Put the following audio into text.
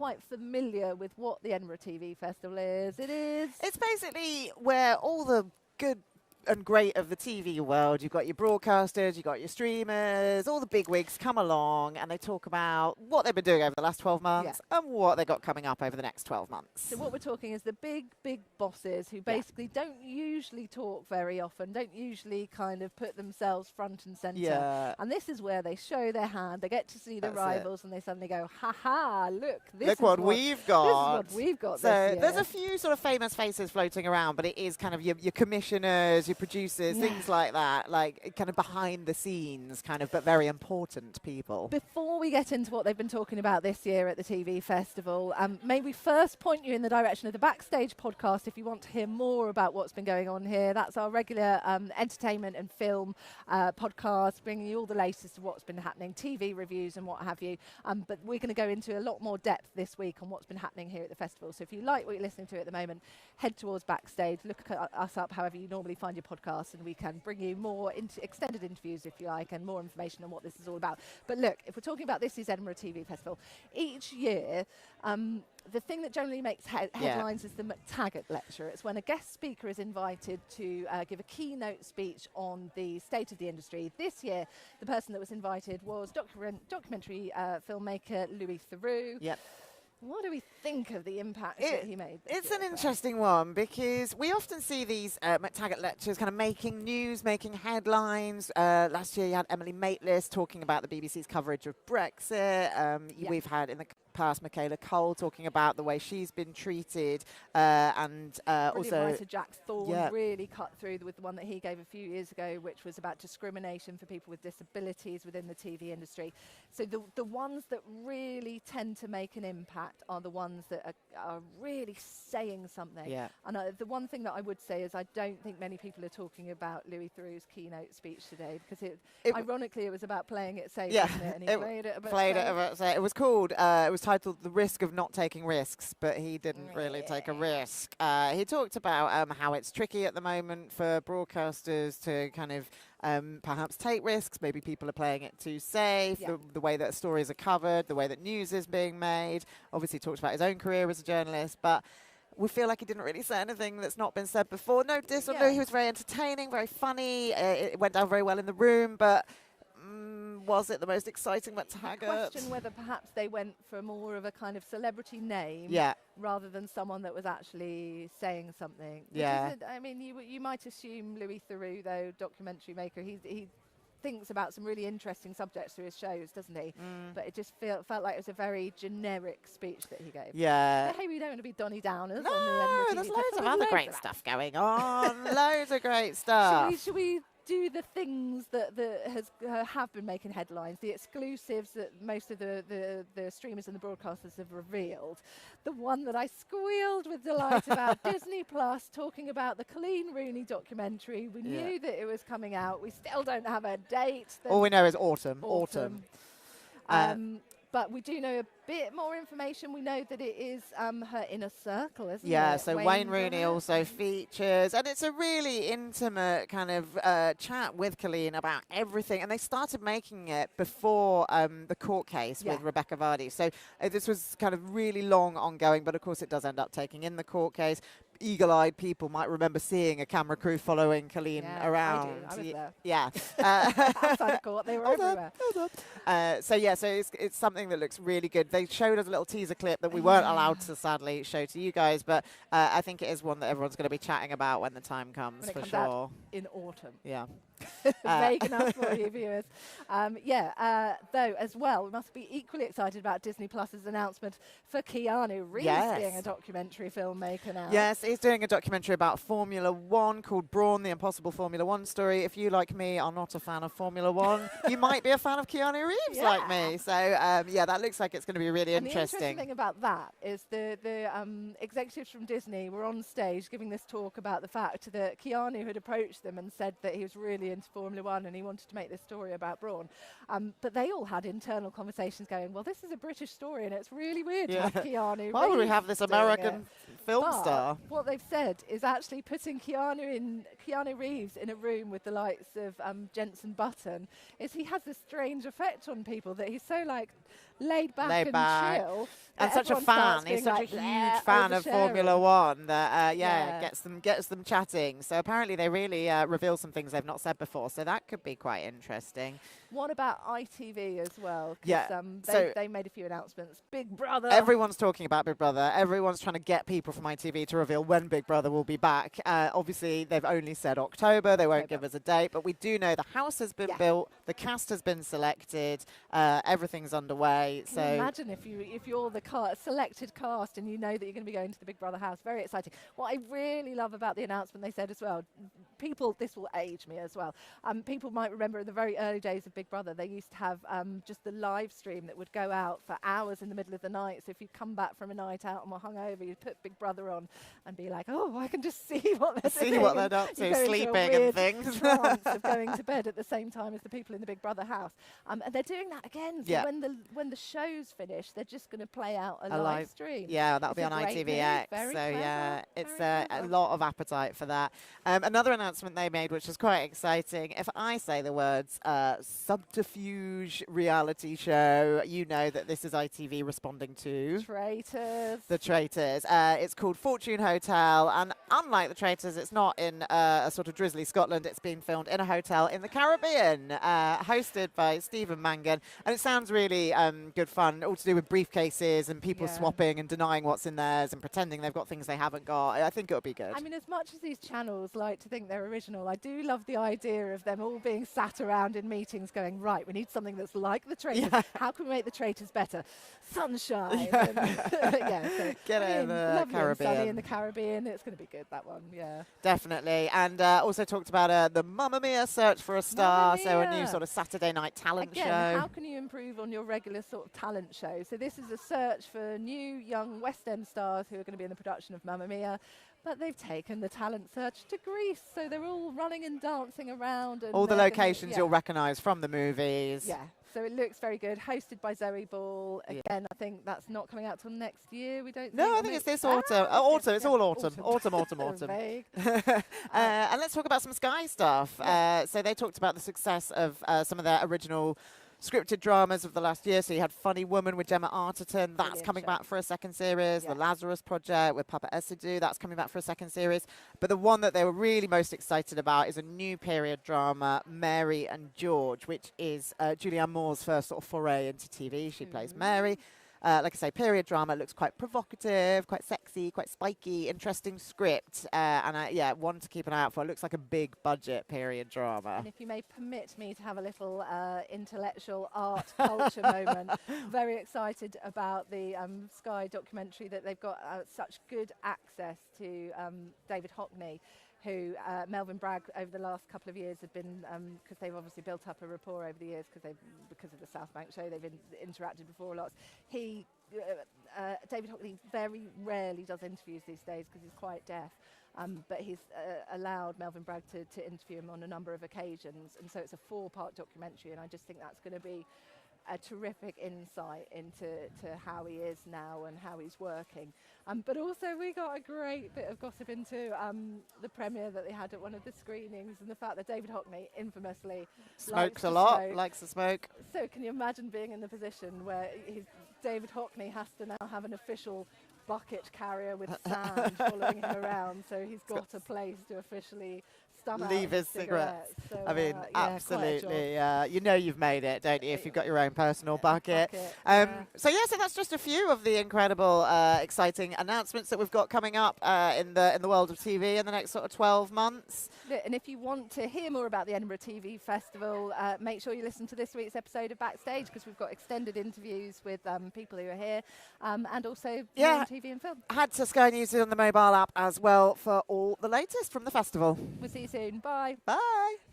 quite familiar with what the Edinburgh TV Festival is, It's basically where all the good and great of the TV world, you've got your broadcasters, you've got your streamers, all the big wigs come along and they talk about what they've been doing over the last 12 months and what they've got coming up over the next 12 months. So what we're talking is the big bosses who basically don't usually talk very often, don't usually kind of put themselves front and centre. Yeah. And this is where they show their hand, they get to see the rivals and they suddenly go, ha, look, this look is what we've got. This is what we've got So this year. there's a few sort of famous faces floating around, but it is kind of your commissioners, your producers, things like that, like kind of behind the scenes, kind of, but very important people. Before we get into what they've been talking about this year at the TV Festival, may we first point you in the direction of the Backstage podcast if you want to hear more about what's been going on here. That's our regular entertainment and film podcast, bringing you all the latest of what's been happening, TV reviews and what have you. But we're going to go into a lot more depth this week on what's been happening here at the festival. So if you like what you're listening to at the moment, head towards Backstage, look us up however you normally find your podcast, and we can bring you more extended interviews, if you like, and more information on what this is all about. But look, if we're talking about this year's Edinburgh TV Festival, each year, the thing that generally makes headlines is the McTaggart Lecture. It's when a guest speaker is invited to give a keynote speech on the state of the industry. This year, the person that was invited was documentary filmmaker Louis Theroux. Yep. What do we think of the impact that he made? It's an interesting one because we often see these McTaggart lectures kind of making news, making headlines. Last year you had Emily Maitlis talking about the BBC's coverage of Brexit. We've had in the past Michaela Cole talking about the way she's been treated, and also writer Jack Thorne really cut through with the one that he gave a few years ago, which was about discrimination for people with disabilities within the TV industry. So the ones that really tend to make an impact are the ones that are really saying something. Yeah. And the one thing that I would say is I don't think many people are talking about Louis Theroux's keynote speech today, because ironically it was about playing it safe, wasn't it? And he played it a bit safe. It was called, it was titled The Risk of Not Taking Risks, but he didn't really take a risk. He talked about how it's tricky at the moment for broadcasters to kind of perhaps take risks. Maybe people are playing it too safe, the way that stories are covered, the way that news is being made. Obviously talked about his own career as a journalist, but we feel like he didn't really say anything that's not been said before. No diss on Louis, he was very entertaining, very funny. It went down very well in the room, but was it the most exciting McTaggart? I question whether perhaps they went for more of a kind of celebrity name rather than someone that was actually saying something. I mean, you might assume Louis Theroux, though, documentary maker, he thinks about some really interesting subjects through his shows, doesn't he? But it just felt like it was a very generic speech that he gave. Yeah. Hey, we don't want to be Donny Downers. No, on the Edinburgh there's TV loads of Festival. other great stuff going on. Loads of great stuff. Should we do the things that have been making headlines, the exclusives that most of the streamers and the broadcasters have revealed? The one that I squealed with delight about, Disney Plus talking about the Colleen Rooney documentary. We knew that it was coming out. We still don't have a date. All we know is autumn. But we do know a bit more information. We know that it is her inner circle, isn't it? Yeah, so Wayne Rooney also features. And it's a really intimate kind of chat with Colleen about everything. And they started making it before the court case with Rebecca Vardy. So this was kind of really long ongoing, but of course it does end up taking in the court case. Eagle-eyed people might remember seeing a camera crew following Colleen around. I was there. Yeah. Outside the court, they were everywhere. So it's something that looks really good. They showed us a little teaser clip that we weren't allowed to sadly show to you guys, but I think it is one that everyone's going to be chatting about when the time comes, for sure. Out in autumn. Yeah. Vague enough for you viewers. Though as well, we must be equally excited about Disney Plus's announcement for Keanu Reeves being a documentary filmmaker now. Yes, he's doing a documentary about Formula One called Brawn, the Impossible Formula One Story. If you, like me, are not a fan of Formula One, you might be a fan of Keanu Reeves like me. So, that looks like it's going to be really interesting. The interesting thing about that is the executives from Disney were on stage giving this talk about the fact that Keanu had approached them and said that he was really into Formula One and he wanted to make this story about Brawn. But they all had internal conversations going, well, this is a British story and it's really weird to have Keanu Why would we have this American film star? What they've said is actually putting Keanu Reeves in a room with the likes of Jensen Button is he has this strange effect on people that he's so like laid back Laid and back. chill. And such a everyone fan. starts He's being such a like, huge fan of Formula oversharing. One that, Yeah. gets them chatting. So apparently they really reveal some things they've not said before. So that could be quite interesting. What about ITV as well? 'Cause, Yeah, they made a few announcements. Big Brother. Everyone's talking about Big Brother. Everyone's trying to get people from ITV to reveal when Big Brother will be back. Obviously, they've only said October. They won't give us a date, but we do know the house has been built, the cast has been selected, everything's underway. Can you imagine if you're the selected cast and you know that you're going to be going to the Big Brother house? Very exciting. What I really love about the announcement they said as well, people, this will age me as well. People might remember in the very early days of Big Brother, they used to have just the live stream that would go out for hours in the middle of the night. So if you come back from a night out and were hungover, you'd put Big Brother on and be like, oh, I can just see what they're doing. See what they're up to, sleeping and things. Trance of going to bed at the same time as the people in the Big Brother house. And they're doing that again. So when the show's finished, they're just going to play out a live stream. Yeah, that'll be on ITVX. So yeah, it's a lot of appetite for that. Another announcement they made, which was quite exciting. If I say the words subterfuge reality show, you know that this is ITV responding to Traitors. The Traitors. It's called Fortune Hotel, and unlike The Traitors, it's not in a sort of drizzly Scotland. It's being filmed in a hotel in the Caribbean, hosted by Stephen Mangan, and it sounds really good fun. All to do with briefcases and people swapping and denying what's in theirs and pretending they've got things they haven't got. I think it'll be good. I mean, as much as these channels like to think they're original, I do love the idea of them all being sat around in meetings going, right, we need something that's like The Traitors. Yeah. How can we make The Traitors better? Sunshine. Yeah. So Get it in the lovely and sunny Caribbean. in the Caribbean. It's going to be good, that one, yeah. Definitely. And also talked about the Mamma Mia Search for a Star, Mamma so a new Mia. sort of Saturday night talent Again, show. how can you improve on your regular sort of talent show? So this is a search for new, young West End stars who are going to be in the production of Mamma Mia. But they've taken the talent search to Greece, so they're all running and dancing around. And All the locations you'll recognise from the movies. Yeah, so it looks very good. Hosted by Zoe Ball. Again, I think that's not coming out till next year. We don't. No, I think it's this autumn. Autumn. It's all autumn. Autumn. Vague. And let's talk about some Sky stuff. So they talked about the success of some of their original scripted dramas of the last year. So you had Funny Woman with Gemma Arterton. That's coming back for a second series. The Lazarus Project with Papa Esidu. That's coming back for a second series. But the one that they were really most excited about is a new period drama, Mary and George, which is Julianne Moore's first sort of foray into TV. She plays Mary. Like I say, period drama looks quite provocative, quite sexy, quite spiky, interesting script. And one to keep an eye out for. It looks like a big budget period drama. And if you may permit me to have a little intellectual art culture moment, very excited about the Sky documentary that they've got such good access to David Hockney, who Melvin Bragg over the last couple of years have been, because they've obviously built up a rapport over the years because of the South Bank show, they've interacted before lots. David Hockney very rarely does interviews these days because he's quite deaf. But he's allowed Melvin Bragg to interview him on a number of occasions. And so it's a 4-part documentary, and I just think that's going to be a terrific insight into how he is now and how he's working. But also we got a great bit of gossip into the premiere that they had at one of the screenings, and the fact that David Hockney infamously smokes a lot, likes to smoke. So can you imagine being in the position where David Hockney has to now have an official bucket carrier with sand following him around, so he's got a place to officially leave his cigarettes. So, I mean, absolutely. You know you've made it, don't you, if you've got your own personal bucket. So that's just a few of the incredible, exciting announcements that we've got coming up in the world of TV in the next sort of 12 months. And if you want to hear more about the Edinburgh TV Festival, make sure you listen to this week's episode of Backstage, because we've got extended interviews with people who are here, and also on TV and film. Head to Sky News on the mobile app as well for all the latest from the festival. We'll see you soon. Bye. Bye.